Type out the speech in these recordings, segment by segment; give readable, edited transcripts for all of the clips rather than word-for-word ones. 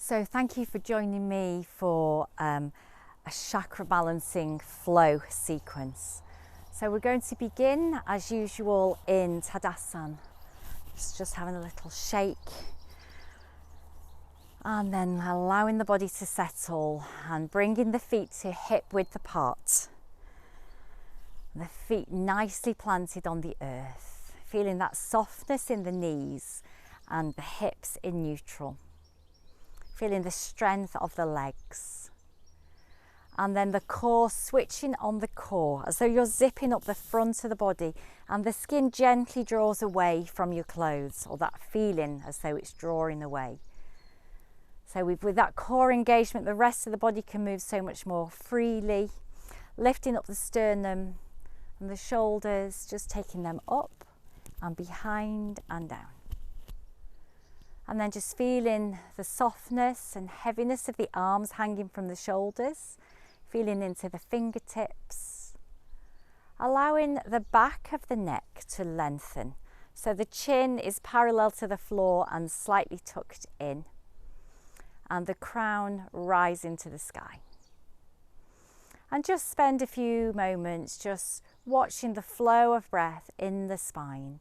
So thank you for joining me for a chakra balancing flow sequence. So we're going to begin as usual in Tadasana. Just having a little shake and then allowing the body to settle and bringing the feet to hip width apart. The feet nicely planted on the earth, feeling that softness in the knees and the hips in neutral. Feeling the strength of the legs. And then the core, switching on the core as though you're zipping up the front of the body and the skin gently draws away from your clothes, or that feeling as though it's drawing away. So with that core engagement, the rest of the body can move so much more freely, lifting up the sternum and the shoulders, just taking them up and behind and down. And then just feeling the softness and heaviness of the arms hanging from the shoulders, feeling into the fingertips, allowing the back of the neck to lengthen. So the chin is parallel to the floor and slightly tucked in, and the crown rising to the sky. And just spend a few moments just watching the flow of breath in the spine.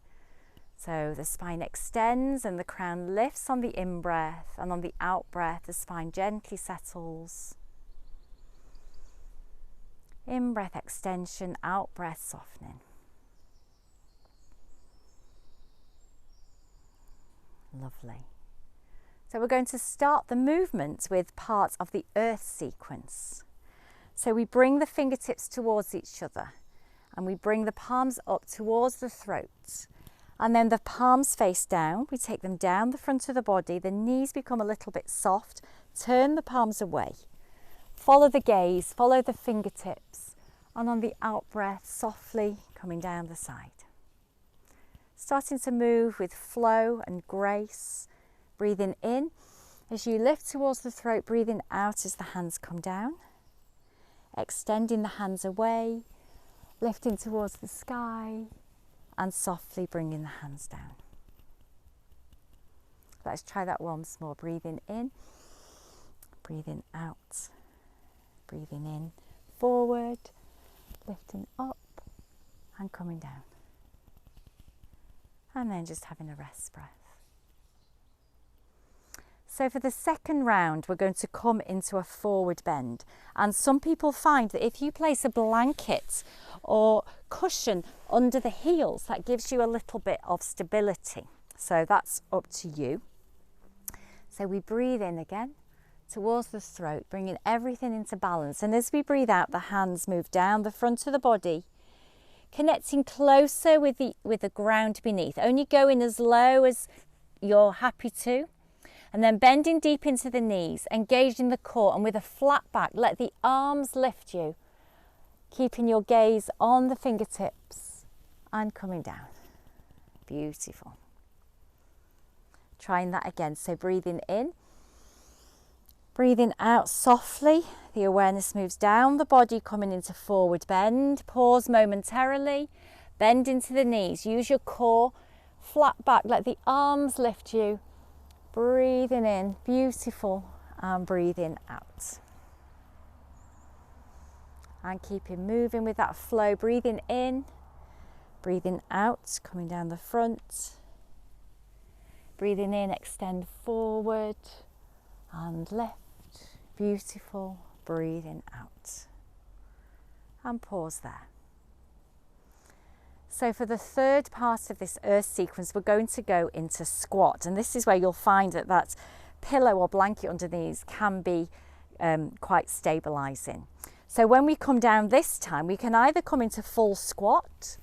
So the spine extends and the crown lifts on the in-breath, and on the out-breath the spine gently settles. In-breath extension, out-breath softening. Lovely. So we're going to start the movement with parts of the earth sequence. So we bring the fingertips towards each other and we bring the palms up towards the throat. And then the palms face down, we take them down the front of the body, the knees become a little bit soft, turn the palms away. Follow the gaze, follow the fingertips, and on the out breath, softly coming down the side. Starting to move with flow and grace, breathing in as you lift towards the throat, breathing out as the hands come down, extending the hands away, lifting towards the sky, and softly bringing the hands down. Let's try that once more. Breathing in, breathing out, breathing in, forward, lifting up and coming down. And then just having a rest breath. So for the second round, we're going to come into a forward bend. And some people find that if you place a blanket or cushion under the heels, that gives you a little bit of stability. So that's up to you. So we breathe in again towards the throat, bringing everything into balance. And as we breathe out, the hands move down the front of the body, connecting closer with the ground beneath, only going as low as you're happy to. And then bending deep into the knees, engaging the core, and with a flat back, let the arms lift you, keeping your gaze on the fingertips and coming down. Beautiful. Trying that again. So breathing in, breathing out softly. The awareness moves down the body, coming into forward bend. Pause momentarily, bend into the knees. Use your core, flat back, let the arms lift you. Breathing in, beautiful, and breathing out. And keeping moving with that flow, breathing in, breathing out, coming down the front. Breathing in, extend forward and lift, beautiful, breathing out. And pause there. So for the third part of this earth sequence, we're going to go into squat. And this is where you'll find that pillow or blanket underneath can be quite stabilising. So when we come down this time, we can either come into full squat,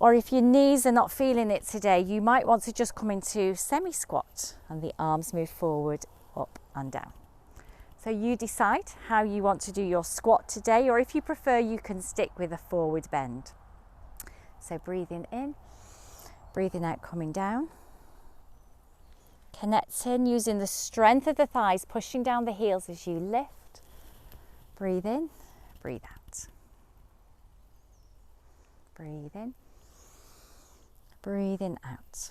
or if your knees are not feeling it today, you might want to just come into semi-squat and the arms move forward, up and down. So you decide how you want to do your squat today, or if you prefer, you can stick with a forward bend. So breathing in, breathing out, coming down. Connecting, using the strength of the thighs, pushing down the heels as you lift. Breathe in, breathe out. Breathe in, breathing out.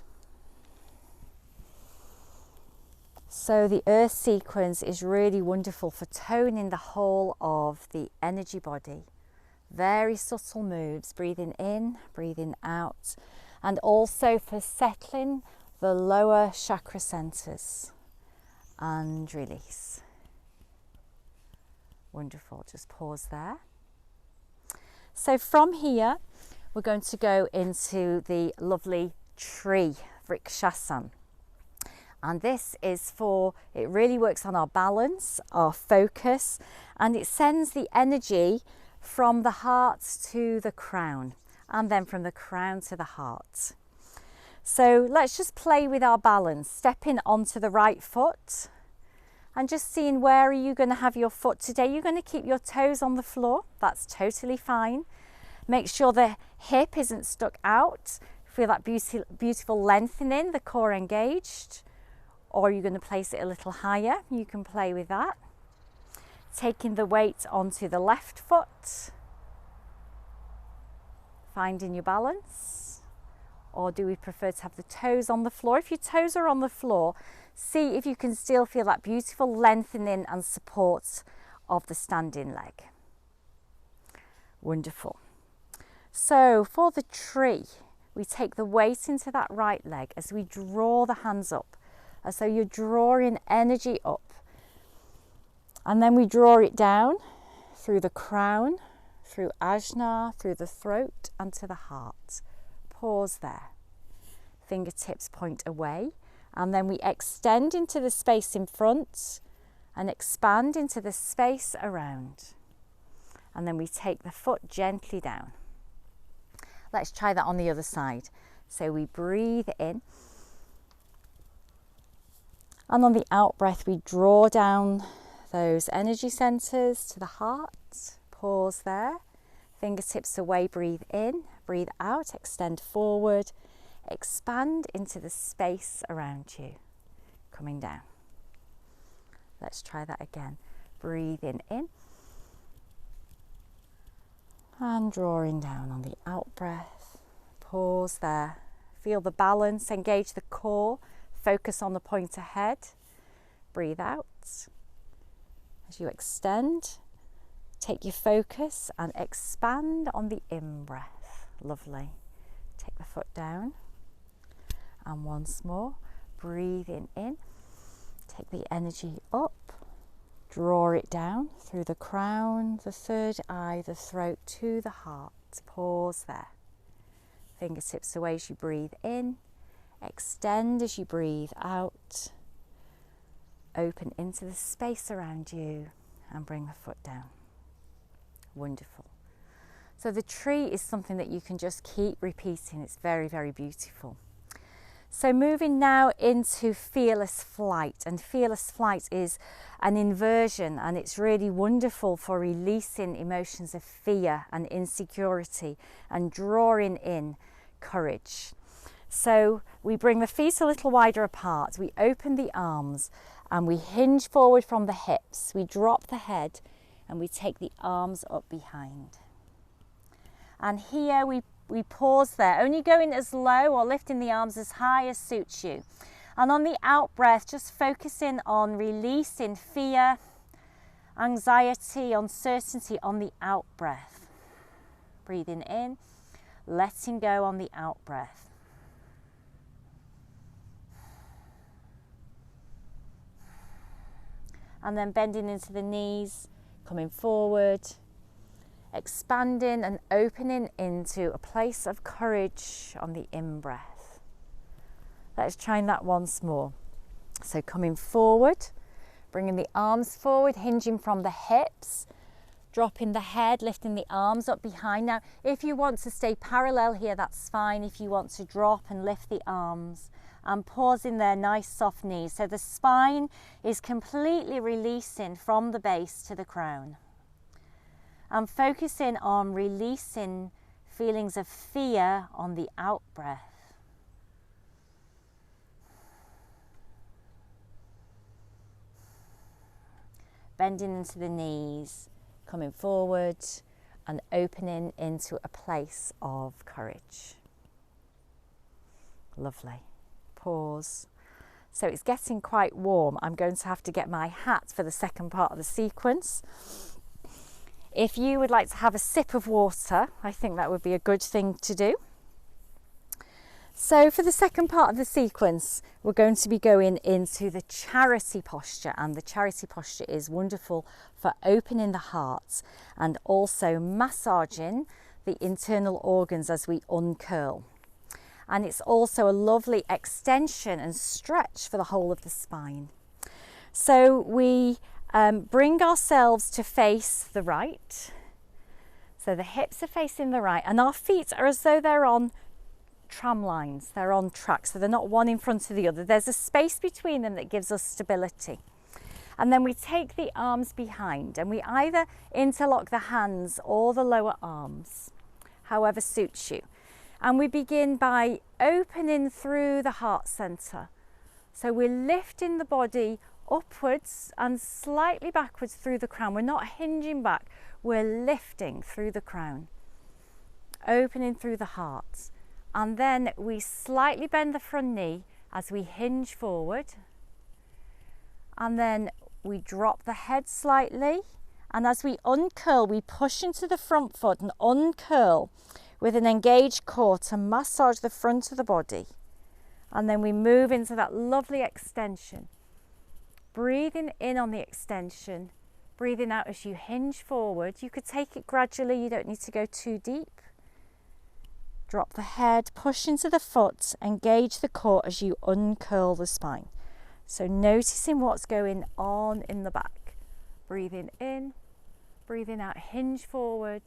So the earth sequence is really wonderful for toning the whole of the energy body. Very subtle moves, breathing in, breathing out, and also for settling the lower chakra centers. And release. Wonderful, just pause there. So from here, we're going to go into the lovely tree, Vrikshasana. And this is it really works on our balance, our focus, and it sends the energy from the heart to the crown, and then from the crown to the heart. So let's just play with our balance, stepping onto the right foot, and just seeing where are you going to have your foot today. You're going to keep your toes on the floor, that's totally fine. Make sure the hip isn't stuck out. Feel that beautiful lengthening, the core engaged. Or you're going to place it a little higher, you can play with that. Taking the weight onto the left foot, finding your balance. Or do we prefer to have the toes on the floor? If your toes are on the floor, see if you can still feel that beautiful lengthening and support of the standing leg. Wonderful. So for the tree, we take the weight into that right leg as we draw the hands up. As though you're drawing energy up, and then we draw it down through the crown, through ajna, through the throat and to the heart. Pause there. Fingertips point away, and then we extend into the space in front and expand into the space around, and then we take the foot gently down. Let's try that on the other side. So we breathe in. And on the out breath, we draw down those energy centers to the heart. Pause there. Fingertips away, breathe in, breathe out, extend forward, expand into the space around you. Coming down. Let's try that again. Breathing in. And drawing down on the out breath. Pause there. Feel the balance, engage the core. Focus on the point ahead. Breathe out. As you extend, take your focus and expand on the in-breath. Lovely. Take the foot down. And once more, breathing in. Take the energy up. Draw it down through the crown, the third eye, the throat to the heart. Pause there. Fingertips away as you breathe in. Extend as you breathe out. Open into the space around you and bring the foot down. Wonderful. So the tree is something that you can just keep repeating. It's very, very beautiful. So moving now into fearless flight, and fearless flight is an inversion, and it's really wonderful for releasing emotions of fear and insecurity and drawing in courage. So we bring the feet a little wider apart, we open the arms and we hinge forward from the hips, we drop the head and we take the arms up behind. And here we pause there, only going as low or lifting the arms as high as suits you. And on the out breath, just focusing on releasing fear, anxiety, uncertainty on the out breath. Breathing in, letting go on the out breath. And then bending into the knees, coming forward, expanding and opening into a place of courage on the in-breath. Let's try that once more. So coming forward, bringing the arms forward, hinging from the hips, dropping the head, lifting the arms up behind. Now, if you want to stay parallel here, that's fine. If you want to drop and lift the arms, and pausing there, nice soft knees. So the spine is completely releasing from the base to the crown. I'm focusing on releasing feelings of fear on the out breath. Bending into the knees, coming forward and opening into a place of courage. Lovely. Pause. So it's getting quite warm. I'm going to have to get my hat for the second part of the sequence. If you would like to have a sip of water, I think that would be a good thing to do. So for the second part of the sequence, we're going to be going into the charity posture, and the charity posture is wonderful for opening the heart and also massaging the internal organs as we uncurl. And it's also a lovely extension and stretch for the whole of the spine. So we bring ourselves to face the right. So the hips are facing the right, and our feet are as though they're on tram lines, they're on tracks, so they're not one in front of the other. There's a space between them that gives us stability. And then we take the arms behind and we either interlock the hands or the lower arms, however suits you. And we begin by opening through the heart center. So we're lifting the body upwards and slightly backwards through the crown. We're not hinging back, we're lifting through the crown, opening through the heart. And then we slightly bend the front knee as we hinge forward. And then we drop the head slightly. And as we uncurl, we push into the front foot and uncurl with an engaged core to massage the front of the body. And then we move into that lovely extension. Breathing in on the extension, breathing out as you hinge forward. You could take it gradually, you don't need to go too deep. Drop the head, push into the foot, engage the core as you uncurl the spine. So noticing what's going on in the back. Breathing in, breathing out, hinge forward.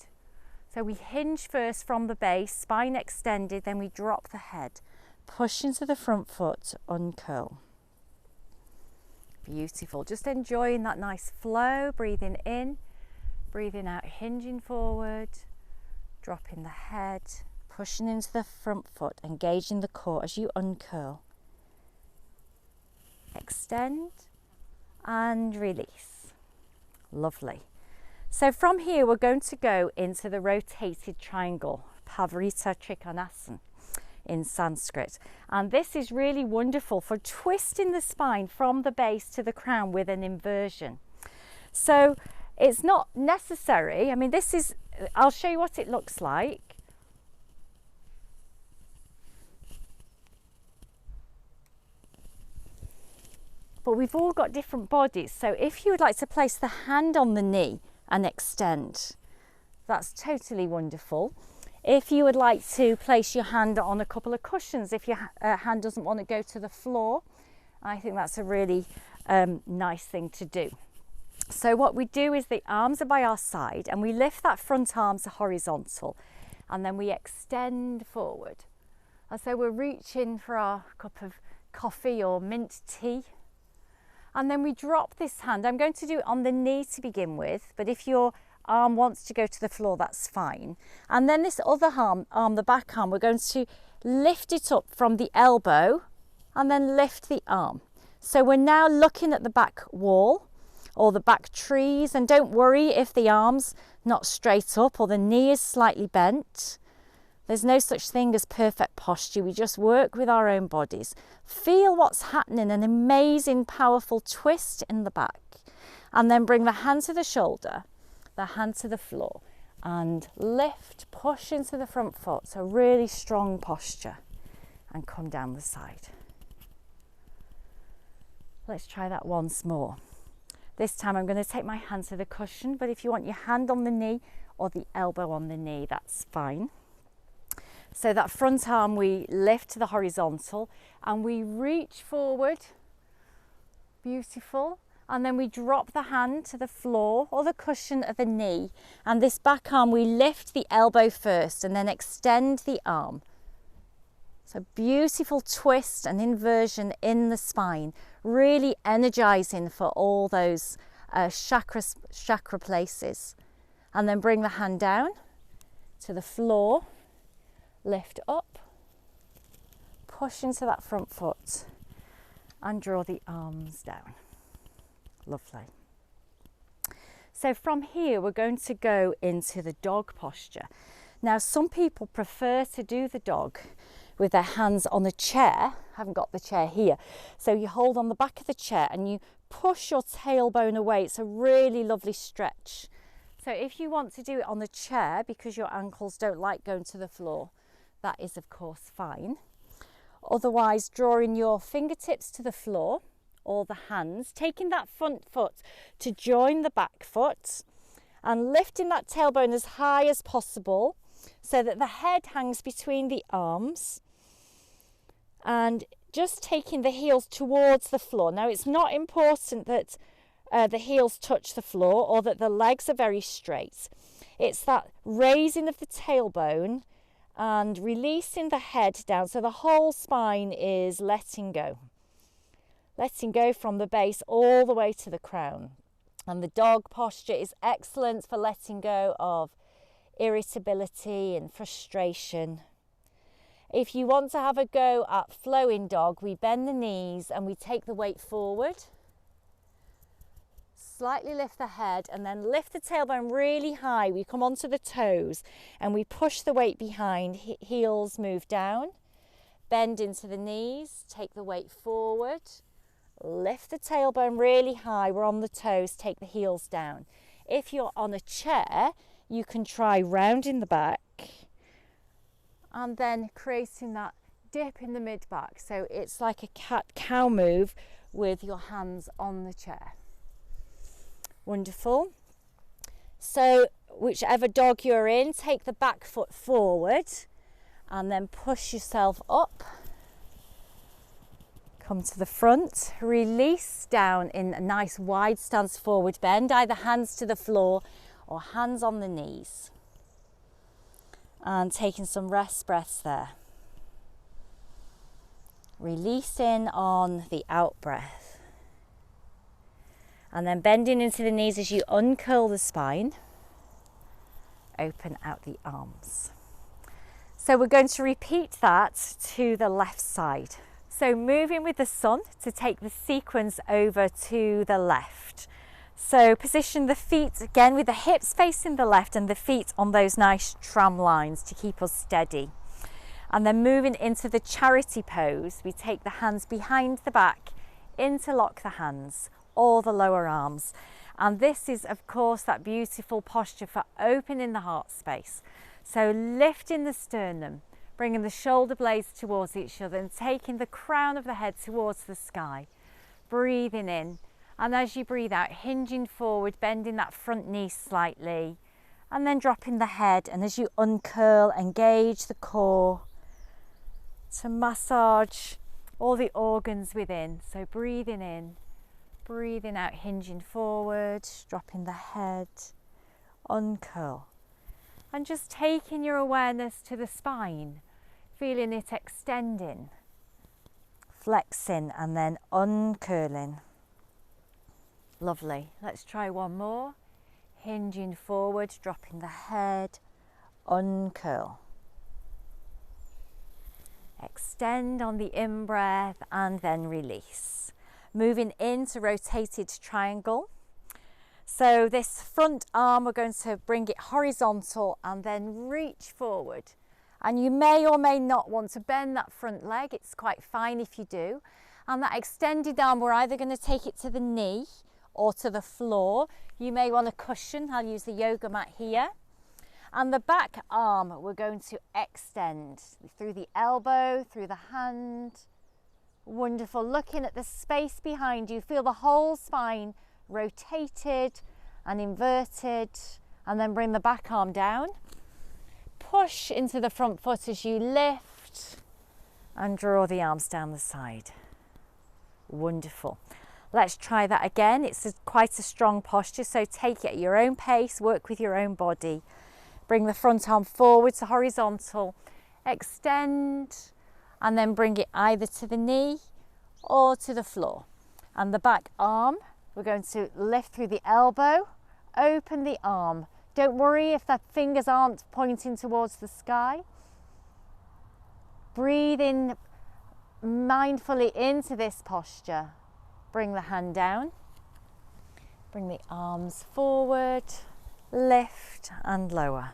So we hinge first from the base, spine extended, then we drop the head, push into the front foot, uncurl. Beautiful, just enjoying that nice flow, breathing in, breathing out, hinging forward, dropping the head, pushing into the front foot, engaging the core as you uncurl. Extend and release. Lovely. So from here we're going to go into the rotated triangle, Pavarita Trikonasana in Sanskrit. And this is really wonderful for twisting the spine from the base to the crown with an inversion. So it's not necessary, I mean I'll show you what it looks like. But we've all got different bodies, so if you would like to place the hand on the knee and extend, that's totally wonderful. If you would like to place your hand on a couple of cushions, if your hand doesn't want to go to the floor, I think that's a really nice thing to do. So what we do is the arms are by our side and we lift that front arm to horizontal and then we extend forward. And so we're reaching for our cup of coffee or mint tea. And then we drop this hand. I'm going to do it on the knee to begin with, but if your arm wants to go to the floor, that's fine. And then this other arm, the back arm, we're going to lift it up from the elbow and then lift the arm. So we're now looking at the back wall or the back trees, and don't worry if the arm's not straight up or the knee is slightly bent. There's no such thing as perfect posture. We just work with our own bodies. Feel what's happening, an amazing, powerful twist in the back. And then bring the hand to the shoulder, the hand to the floor, and lift, push into the front foot. So really strong posture. And come down the side. Let's try that once more. This time I'm going to take my hand to the cushion, but if you want your hand on the knee or the elbow on the knee, that's fine. So that front arm we lift to the horizontal and we reach forward, beautiful, and then we drop the hand to the floor or the cushion of the knee, and this back arm we lift the elbow first and then extend the arm. So beautiful twist and inversion in the spine, really energizing for all those chakra places. And then bring the hand down to the floor. Lift up, push into that front foot and draw the arms down. Lovely. So from here we're going to go into the dog posture. Now some people prefer to do the dog with their hands on a chair haven't got the chair here. So you hold on the back of the chair and you push your tailbone away. It's a really lovely stretch. So if you want to do it on the chair because your ankles don't like going to the floor, that is of course fine. Otherwise, drawing your fingertips to the floor or the hands, taking that front foot to join the back foot and lifting that tailbone as high as possible so that the head hangs between the arms, and just taking the heels towards the floor. Now, it's not important that the heels touch the floor or that the legs are very straight. It's that raising of the tailbone and releasing the head down so the whole spine is letting go from the base all the way to the crown. And the dog posture is excellent for letting go of irritability and frustration. If you want to have a go at flowing dog, we bend the knees and we take the weight forward. Slightly lift the head and then lift the tailbone really high. We come onto the toes and we push the weight behind. Heels move down. Bend into the knees. Take the weight forward. Lift the tailbone really high. We're on the toes. Take the heels down. If you're on a chair, you can try rounding the back and then creating that dip in the mid-back. So it's like a cat-cow move with your hands on the chair. Wonderful. So whichever dog you're in, take the back foot forward and then push yourself up. Come to the front, release down in a nice wide stance forward bend, either hands to the floor or hands on the knees. And taking some rest breaths there. Releasing on the out breath. And then bending into the knees as you uncurl the spine. Open out the arms. So we're going to repeat that to the left side. So moving with the sun to take the sequence over to the left. So position the feet again with the hips facing the left and the feet on those nice tram lines to keep us steady. And then moving into the charity pose, we take the hands behind the back, interlock the hands, or the lower arms. And this is of course that beautiful posture for opening the heart space. So lifting the sternum, bringing the shoulder blades towards each other and taking the crown of the head towards the sky. Breathing in, and as you breathe out, hinging forward, bending that front knee slightly, and then dropping the head. And as you uncurl, engage the core to massage all the organs within. So breathing in, breathing out, hinging forward, dropping the head, uncurl. And just taking your awareness to the spine, feeling it extending, flexing, and then uncurling. Lovely. Let's try one more. Hinging forward, dropping the head, uncurl. Extend on the in-breath and then release. Moving into rotated triangle. So this front arm, we're going to bring it horizontal and then reach forward. And you may or may not want to bend that front leg. It's quite fine if you do. And that extended arm, we're either going to take it to the knee or to the floor. You may want a cushion. I'll use the yoga mat here. And the back arm, we're going to extend through the elbow, through the hand. Wonderful. Looking at the space behind you, feel the whole spine rotated and inverted, and then bring the back arm down. Push into the front foot as you lift and draw the arms down the side. Wonderful. Let's try that again. It's quite a strong posture, so take it at your own pace, work with your own body. Bring the front arm forward to horizontal, extend, and then bring it either to the knee or to the floor. And the back arm, we're going to lift through the elbow, open the arm. Don't worry if the fingers aren't pointing towards the sky. Breathe in mindfully into this posture. Bring the hand down. Bring the arms forward, lift and lower.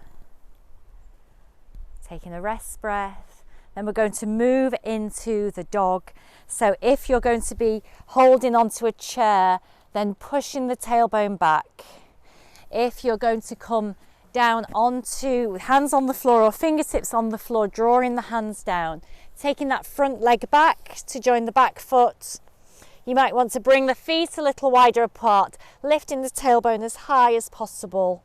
Taking a rest breath. Then we're going to move into the dog. So if you're going to be holding onto a chair, then pushing the tailbone back. If you're going to come down onto hands on the floor or fingertips on the floor, drawing the hands down, taking that front leg back to join the back foot. You might want to bring the feet a little wider apart, lifting the tailbone as high as possible,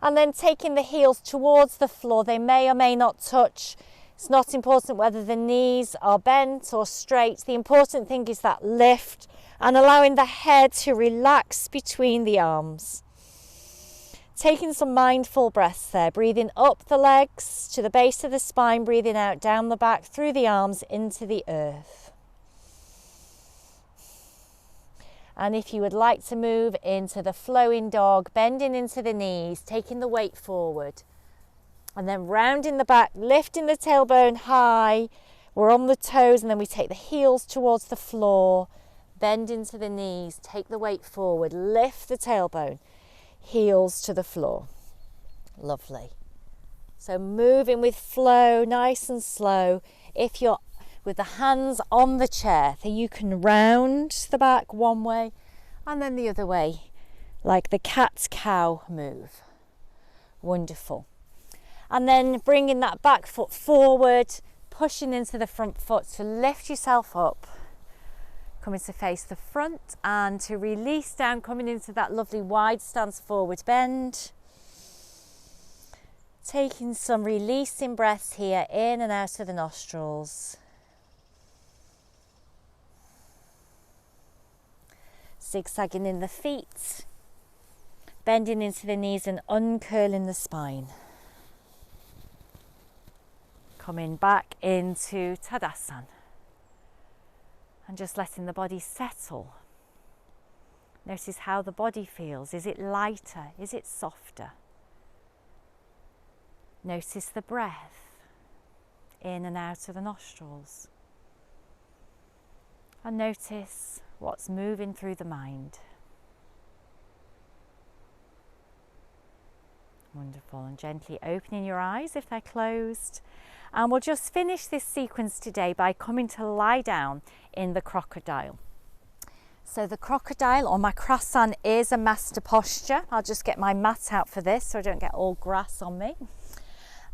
and then taking the heels towards the floor. They may or may not touch. It's not important whether the knees are bent or straight. The important thing is that lift and allowing the head to relax between the arms. Taking some mindful breaths there, breathing up the legs to the base of the spine, breathing out down the back through the arms into the earth. And if you would like to move into the flowing dog, bending into the knees, taking the weight forward, and then rounding the back, lifting the tailbone high, we're on the toes, and then we take the heels towards the floor, bend into the knees, take the weight forward, lift the tailbone, heels to the floor. Lovely. So moving with flow, nice and slow. If you're with the hands on the chair, then you can round the back one way and then the other way, like the cat-cow move. Wonderful. And then bringing that back foot forward, pushing into the front foot to lift yourself up. Coming to face the front and to release down, coming into that lovely wide stance forward bend. Taking some releasing breaths here, in and out of the nostrils. Zigzagging in the feet, bending into the knees and uncurling the spine. Coming back into Tadasana. And just letting the body settle. Notice how the body feels. Is it lighter? Is it softer? Notice the breath in and out of the nostrils. And notice what's moving through the mind. Wonderful. And gently opening your eyes if they're closed. And we'll just finish this sequence today by coming to lie down in the crocodile. So the crocodile or Makrasana is a master posture. I'll just get my mat out for this so I don't get all grass on me.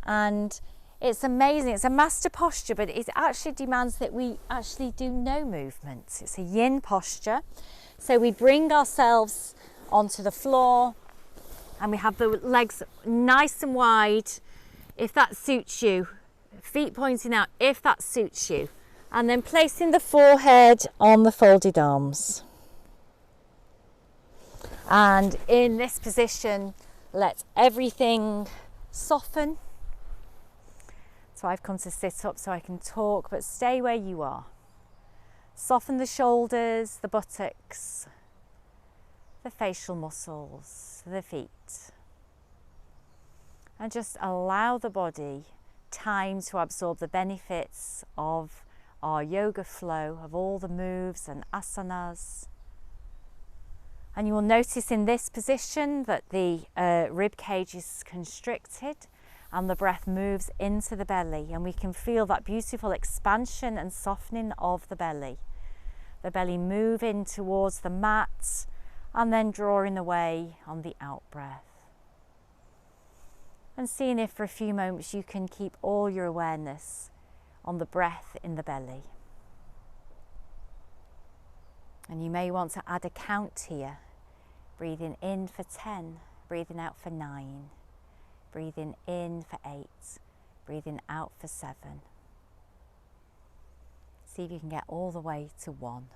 And it's amazing. It's a master posture, but it actually demands that we actually do no movement. It's a yin posture. So we bring ourselves onto the floor and we have the legs nice and wide, if that suits you. Feet pointing out if that suits you, and then placing the forehead on the folded arms. And in this position, let everything soften. So I've come to sit up so I can talk, but stay where you are. Soften the shoulders, the buttocks, the facial muscles, the feet. And just allow the body time to absorb the benefits of our yoga flow, of all the moves and asanas. And you will notice in this position that the rib cage is constricted and the breath moves into the belly, and we can feel that beautiful expansion and softening of the belly. The belly moving towards the mat and then drawing away on the out breath. And seeing if for a few moments you can keep all your awareness on the breath in the belly. And you may want to add a count here. Breathing in for 10, breathing out for 9, breathing in for 8, breathing out for 7. See if you can get all the way to 1.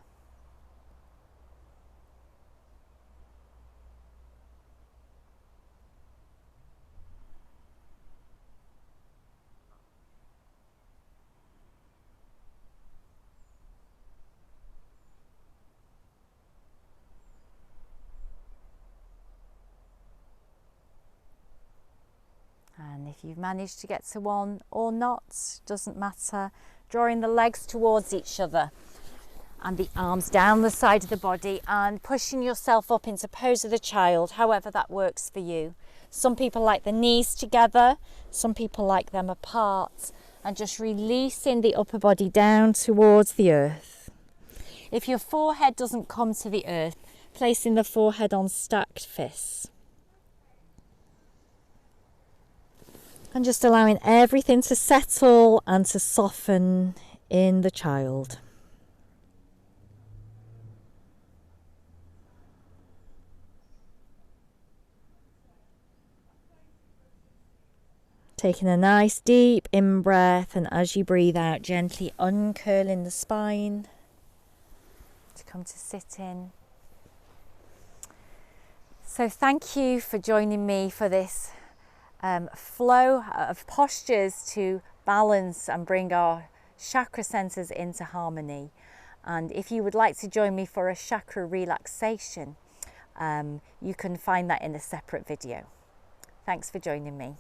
And if you've managed to get to 1 or not, doesn't matter. Drawing the legs towards each other and the arms down the side of the body and pushing yourself up into pose of the child, however that works for you. Some people like the knees together, some people like them apart, and just releasing the upper body down towards the earth. If your forehead doesn't come to the earth, placing the forehead on stacked fists. And just allowing everything to settle and to soften in the child. Taking a nice deep in-breath, and as you breathe out, gently uncurling the spine to come to sit in. So thank you for joining me for this flow of postures to balance and bring our chakra centers into harmony. And if you would like to join me for a chakra relaxation, you can find that in a separate video. Thanks for joining me.